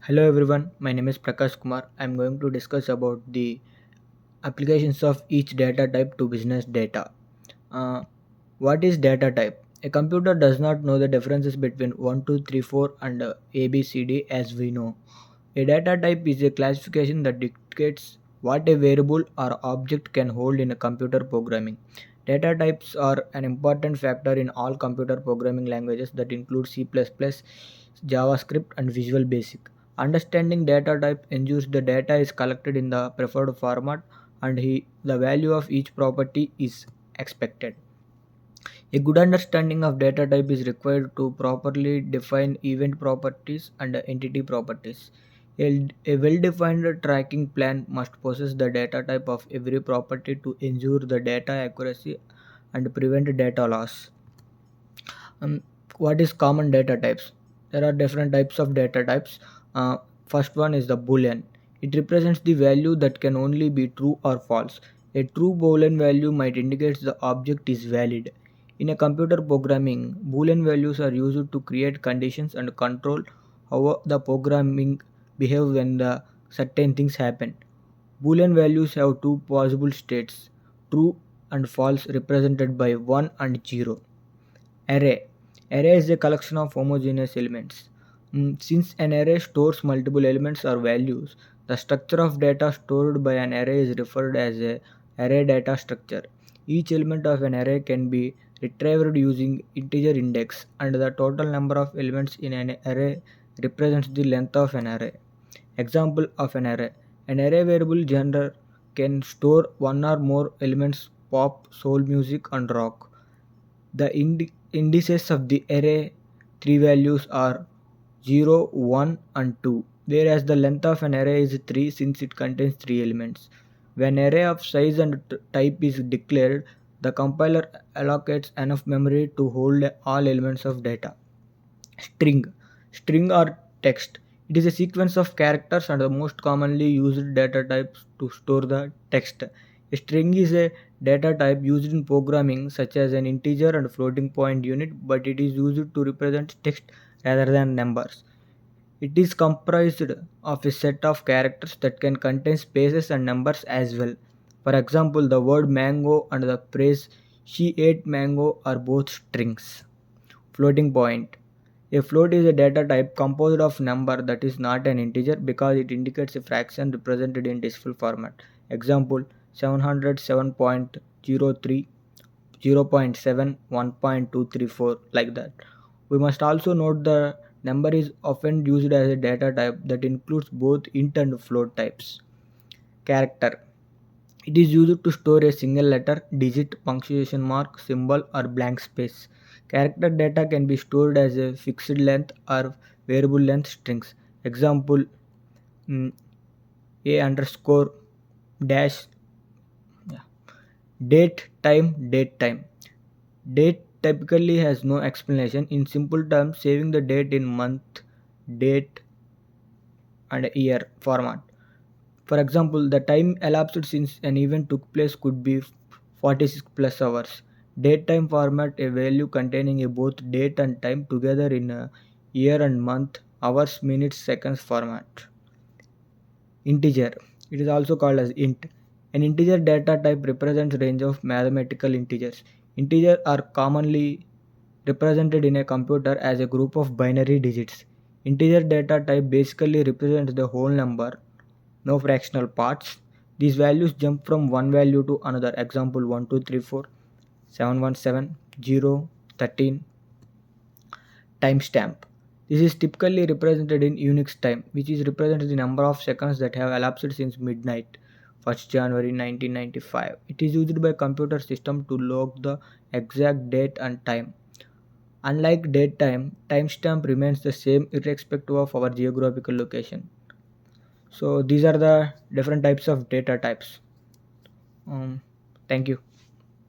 Hello everyone, my name is Prakash Kumar. I'm going to discuss about the applications of each data type to business data. Uh, what is data type? A computer does not know the differences between 1, 2, 3, 4 and A, B, C, D as we know. A data type is a classification that dictates what a variable or object can hold in a computer programming. Data types are an important factor in all computer programming languages that include C++, JavaScript, and Visual Basic. Understanding data type ensures the data is collected in the preferred format and the value of each property is expected. A good understanding of data type is required to properly define event properties and entity properties. A well-defined tracking plan must possess the data type of every property to ensure the data accuracy and prevent data loss. Um, what is common data types? There are different types of data types. First one is the boolean. It represents the value that can only be true or false. A true boolean value might indicate the object is valid. In a computer programming, boolean values are used to create conditions and control how the programming behaves when the certain things happen. Boolean values have two possible states, true and false, represented by 1 and 0. Array. Array is a collection of homogeneous elements. Since an array stores multiple elements or values, the structure of data stored by an array is referred as a array data structure. Each element of an array can be retrieved using integer index, and the total number of elements in an array represents the length of an array. Example of an array. An array variable genre can store one or more elements pop, soul music, and rock. The indices of the array three values are 0, 1, and 2, whereas the length of an array is 3 since it contains 3 elements. When array of size and type is declared, the compiler allocates enough memory to hold all elements of data. String. String or text. It is a sequence of characters and the most commonly used data types to store the text. A string is a data type used in programming such as an integer and floating point unit, but it is used to represent text rather than numbers. It is comprised of a set of characters that can contain spaces and numbers as well. For example, the word mango and the phrase she ate mango are both strings. Floating point. A float is a data type composed of number that is not an integer because it indicates a fraction represented in decimal format. Example 707.03, 0.7, 1.234, like that. We must also note the number is often used as a data type that includes both int and float types. Character. It is used to store a single letter, digit, punctuation mark, symbol, or blank space. Character data can be stored as a fixed length or variable length strings. Example mm, a underscore dash, yeah, date time. Date typically has no explanation. In simple terms, saving the date in month, date, and year format. For example, the time elapsed since an event took place could be 46 plus hours. Date time format a value containing a both date and time together in a year and month, hours, minutes, seconds format. Integer. It is also called as int. An integer data type represents range of mathematical integers. Integers are commonly represented in a computer as a group of binary digits. Integer data type basically represents the whole number, no fractional parts. These values jump from one value to another. Example 1, 2, 3, 4, 717, 0, 13. Timestamp. This is typically represented in Unix time, which is represented the number of seconds that have elapsed since midnight, 1st January 1995. It is used by computer system to log the exact date and time. Unlike date time, timestamp remains the same irrespective of our geographical location. So these are the different types of data types. Um, Thank you.